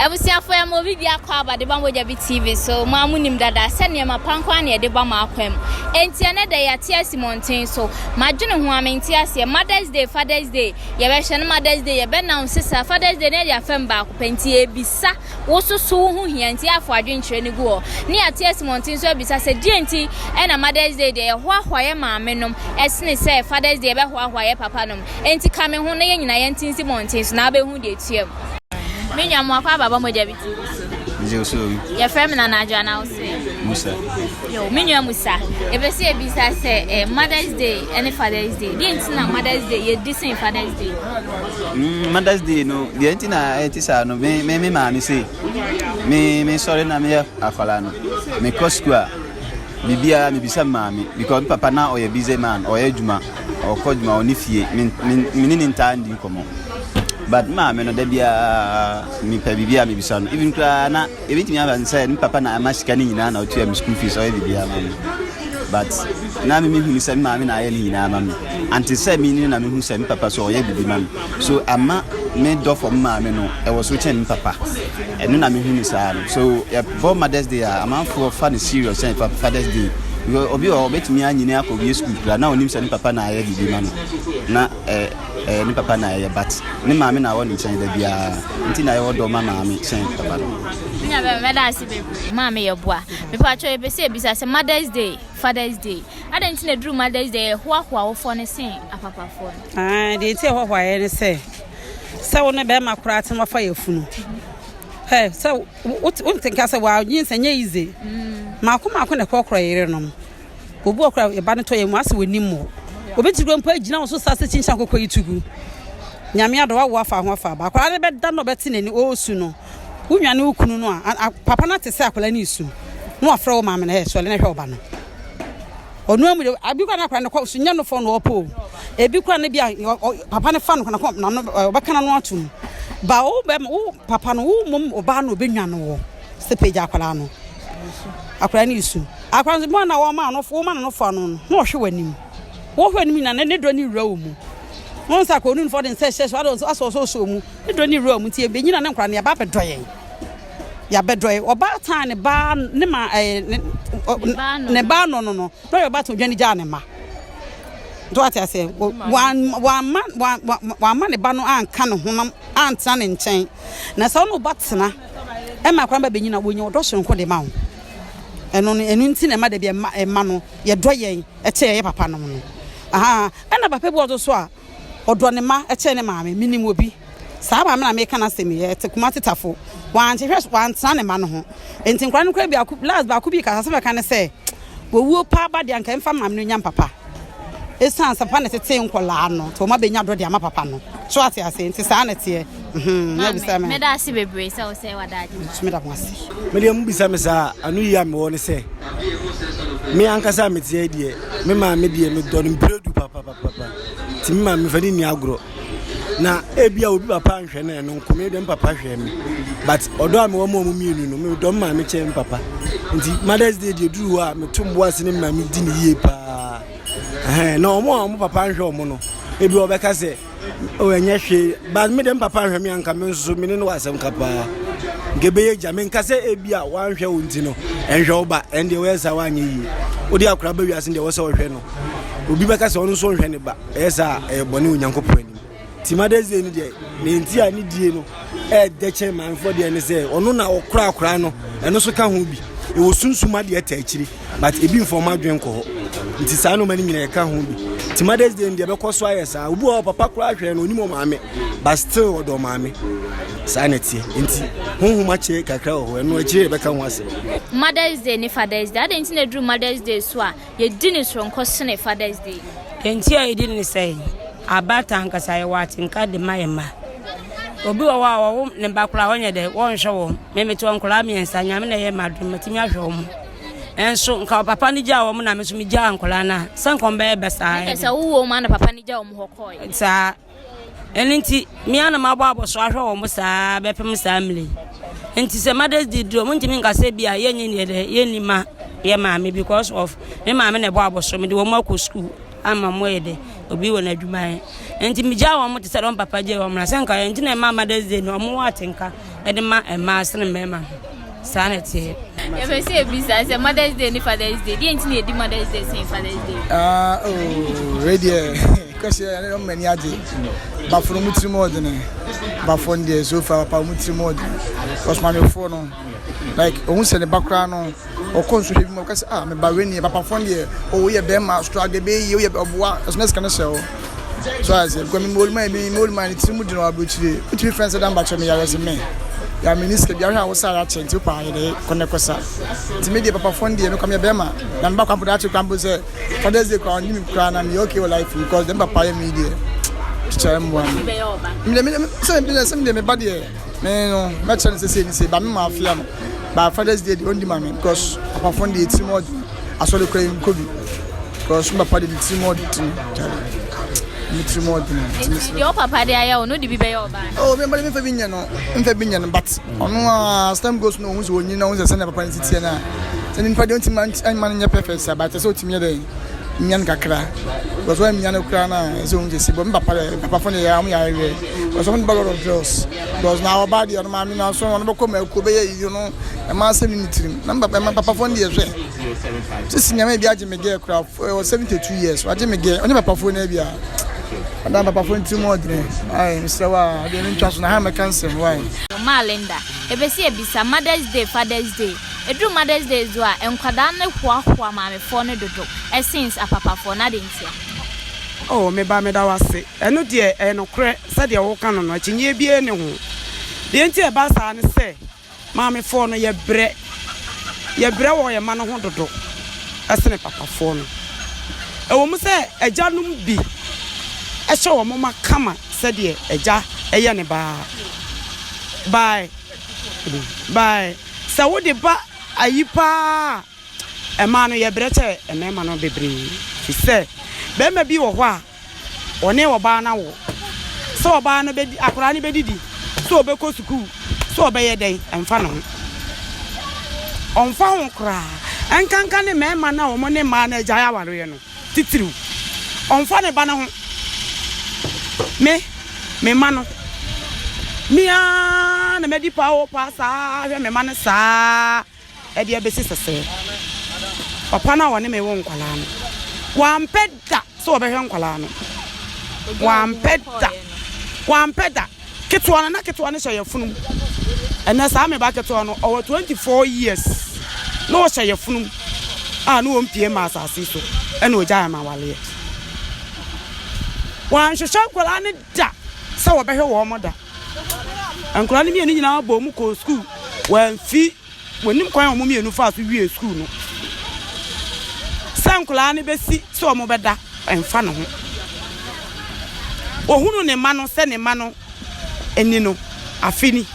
Ebusia for ya movie dia kwa ba de ba moja bi TV so ma munim dada se ne ma pankwa ne de ba ma akwam enti ene da ya tia simontin so ma dwene ho amenti ase Mother's Day Father's Day ye be hye no Mother's Day ye be na sisa Father's Day ne ya fam ba ko penti ebisa wo soso ho hianti afo adwenkyere ne go ne ya tia simontin so ebisa se dienti ena Mother's Day de ye ho ahwaye ma amenom esne se Father's Day be ho ahwaye papa nom enti kame ho ne ye nyina ye ntin simontin so na be hu de tiam Minya mwakwa baba moja biti. Nje so. Ya frame na najwa na ose. Musa. Yo, minya Musa. Ebesi ebisa se Mother's Day and Father's Day. Di entina Mother's Day ye decent Father's Day. Mother's Day no, di entina etisa no me ma mi say. Me sorry na me akola no. Me koskua. Bibia me bisa mami because papa na oye busy man, oye juma, o kodjuma oni fie. Me ni ntandi komo. But ma me no da bia mi pa bibia mi bisa no even kra na ebitimi aba say ni papa na amashika ni nyina na otu am school fees o bibia ma but na me hu say ma me na aye ni nyina ma me anti say me ni na me hu say mi papa so o ye bibi ma me so ama me do for ma me no e was so chen papa eno na me hu ni say so for Mother's Day am for fun serious say for Father's Day obi o betimi anyini akọ school kra na onim say ni papa na aye bibi ma no na ni papa na ye but ni maami na woni chen da bia nti na ye wodo ma maami chen papa no nya be da si be maami ye boa me pa cho e be se bisa se Mother's Day Father's Day adanti na dru Mother's Day ho wo fo ne sen apapa fo de ti ho ye ne se wona be ma kura te ma fa ye funu so what think I say wa yin se nya ize ma ko na kokoro yire no obu okura e ba ne to ye mu ase woni mo obetigo mpa gina wo so sase chinchan kokko yitugu nyame ado wa afa ho afa ba kwara ne be da no beti nani osu no wunwane ukunu no a papa na te se akola ni isu no afra wo maame na he so le na hwe oba no onu amu abi kwa na kwara ne kwa so nya no fo no opo ebi kwa ne bia papa ne fa no na no obaka na no atum ba wo be wo papa no wo mom oba no obenwane wo se peja akola no akola ni isu akola mo na wo ma no fo ma no fo no no hwe wanim wo hwe ni na ne do ni rawo mu won sa ko nu for den se so mu ne do ni rawo mu ti e benyina ne nkra ne ya ba bedoyen ya bedoyen oba tan ne ba ne ma ne ba no no yo ba to dwani ja ne ma do ati ase wa ma ne ba no anka ne honam antra ne nchen na sa no batena e ma kra ba benyina wo nyi odo so nko de ma wo enu nti na ma de bia ma no ye doyen e che ye papa no no ana papa bu odo so a odo ne ma e che ne maame minim obi saa ba me na me kana semi ye te kuma tetafo wan che hwes wan tra ne ma no ho enti nkwa no kwa bia last ba ku bi ka se ka ne se wo wuo pa ba de anka mfa maame no nyam papa esan sapa ne tete nkola no to ma benya do de ama papa no so ate ase enti saa ne te na bisa me da si bebre se o se wadaji me da mo ase me de mu bisa me saa anu ya me woni se me ankasa me tie die me ma me die me do no bredu papa ti me ma me fani ni agro na ebia obi papa nhwe na no nkome de papa hwe me but odo a me wo mo mienu no me do ma me che me papa nti Mother's Day de duru a me tumbo ase ne ma me di ni yie pa na omo papa nhwe omo no ebi obeka se o enye hwe but me de papa hwe me anka me nso me ne no asem kapa ngebe ya me nka se ebi a wan hwe wonti no enhwe oba ende we sa wanye yi odi akura ba wiase de wo se wo hwe no obi beka se ono so hwe ne ba esa bone onyankopɔ ani ti Mother's Day ni de ne nti a ni die no de che man for de ne se ono na okura no eno so ka ho bi e wo sunsuma de ta akiri but ebi informa dwen ko nti saa no mani nyina ka ho bi ti Mother's Day de be ko so ayesa obi o papa kura hwe no onimo maame but still odo maame saa na tie nti honhuma che kakra ho eno akiri be ka ho ase Mother's Day ni Father's Day ade nti na dru Mother's Day so a ye di ni so nko sene Father's Day enti a ye di ni say abata nkasa ye wati nka de mayema obi wo ne bakura wonye de won hwe wo memeti won kura mi ensa nyame na ye madum matimi ahwe wo enso nka papa ni ja wo na me so mi ja nkura na sankom be besa e sa wo ma na papa ni ja wo hokoi sa enti mi ana mabo aboso ahwe wo mo sa bepem sa amle enti se Mother's Day do mo ntimi nka se bia ye nyi ne de ye ni ma ye maame because of me maame na bo aboso me de wo ma ko school ama mo ye de obi wɔ n'adwuma enti migya wɔn mo te sɛ don papa gye wɔn na sɛ nka enti na ma Mother's Day no ɔmo atenka ɛde ma ɛma sene mɛma saa na tie e be say bisa say Mother's Day ni Father's Day di enti na edi Mother's Day say Father's Day radio kasi ya no mani ade ba for mutri mod ne ba for ndie so fa papa mutri mod cause my phone no like ohun se ne bakra no o konso hwe bi mo kasi me ba we ni papa for ndie o ye be ma struggle be ye ye oboa as next can show so as go me molma ni trimu di no abuchire uti friends dan ba che me yare se me ya minister bia hwa wo sa ya chenti pa ye de konekosa ti me de papa for ndie me come be ma na me ba kwampo da che kwampo se Father's Day kwa ni me kra na me okay life because them papa ye me dey chamwa me say me bad here me no me chance say ba me ma afia no ba Father's Day the only man because papa fund the team mod asole kra in kobi because papa the team mod the team mod your papa dey aya no di bi be your ba oh me fa binya no but ono stem goes no hu so onyi na hu se na papa ntitie na se ni pa dey team man nya perfect but so team dey nyan kakra because when nyan kakra na so unje si bo papa for ya am ya re because one bag of girls because now body on ma mi na so on be come ko be you know e ma se ni trim na papa for dey hwe sisi nyama bi age me girl kra 72 years age me girl onye papa for na bia ada papa for ntim odre ai mr wa dey ntwa so na ha me cancel why ma Linda e be say bisa Mother's Day Father's Day Edu Mother's Day zo a enkwada ne hoahoa maamefo ne dodo essence apapafo na de ntia oh me ba me da wase eno de no kre se de wo kan no akinye bie ne ho de ntia ba sa ne se maamefo no ye bre wo ye ma no ho dodo essene papafo no e wo mu se agya num bi e hye wo mo makama se de agya eye ne ba bye sa wo de ba ayipa ema no ye breche ema no bebre fi se be ma bi wo ho a one wo ba na wo so ba no be akora ni be didi so be ko school so be ye den emfa no onfa ho kra enkanka ne mema na wo mo ne ma na agya ya ware no titiriu onfa ne ba na ho me ma no mia na medi pa o pa sa hwe me ma ne sa e de abesi sese papa na wone me wo nkwala no wampeda so obehwe nkwala no wampeda ketwa na ketwa ne hye yafunu ena sa me ba ketwa no over 24 years no hye yafunu no ompie ma asase so ena ogya ma wale wan hwehwe nkwala ne da sa obehwe wo moda ankura ni mienu nyina abo mu ko school wan fi wonim kwan mo mienu fa so wie school no sankula ne besi so mo beda emfa no ho ohunu ne ma no se ne ma no eni no afini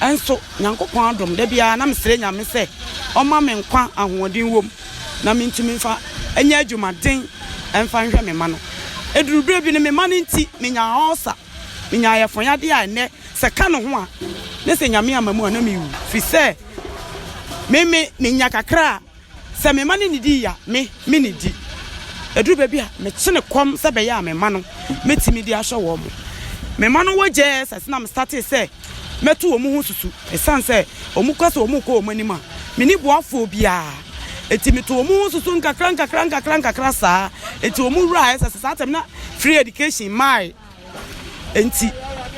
enso nyankopon adom da bia na mesere nyame se oma me nkwa ahoodin wom na mentimi fa enya adwumaden emfa nhwe me ma no edurubere bi ne me ma no nti menya hosa minya ya fonya de a ne se ka no ho a ne se nyame amamu na mi wu fi se me nya kakra se me ma ne nidi ya me nidi eduru ba bia me kye kom se be ya me ma no metimi di ahwe wo mo me ma no woje se na me start se metu omu hu susu esan se omu kwase omu ko omu anima me ni boafo bia etimi to omu hu susu nkakra sa eti omu ra se satem na free education mai enti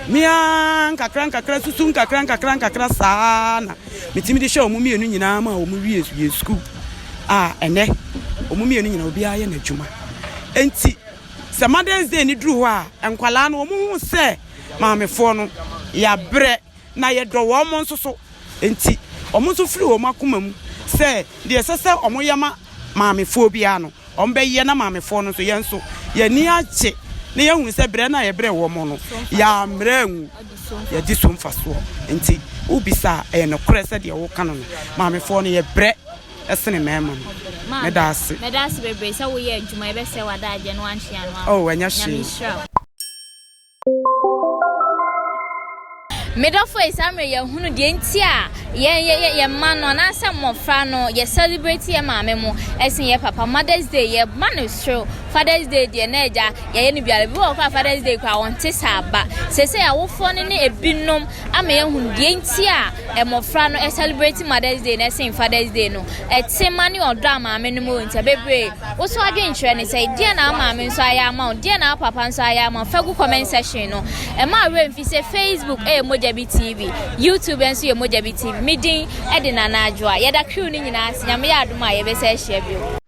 mia nkakra susu nkakra sana metimi de hwe omu mienu nyina ma omu wie school ene omu mienu nyina obi aye na dwuma enti se Mother's Day ni duru ho a enkwala no omu hu se maamefo no ya bre na ye do wo mo nsoso enti omu nso firi wo makoma mu se de sese omu yama maamefo bia no ombe ye na maamefo no so ye nso ye ni ache ne ye hu se bre na ye bre wo mo no ya mrangu ya di so mfaso enti ubisa no krese de wo kan no maamefo no ye bre esene mema no medase bebe se wo ye adwuma ye be se wada agye no anhia no oh anya shi Medofo isamre ye hunu de ntia ye man no na asa mofra no ye celebrate ye maame mo esen ye papa Mother's Day ye man show Father's Day de na eja ye ne biare bi wo kwa Father's Day kwa won te saba sese ya wo fo ne ebinom ama ye hu de nti a emofra no celebrate Mother's Day na sin Father's Day no etima ne odo ama me no mo nti bebre wo so adwenkyere ne say dia na ama me nso aya ama dia na papa nso aya ama fagu comment section no e ma remfi say Facebook Mojabi TV YouTube enso Mojabi TV midin e de na na adwoa ye da crew ni nyina nyame ya adoma ye be se hye bio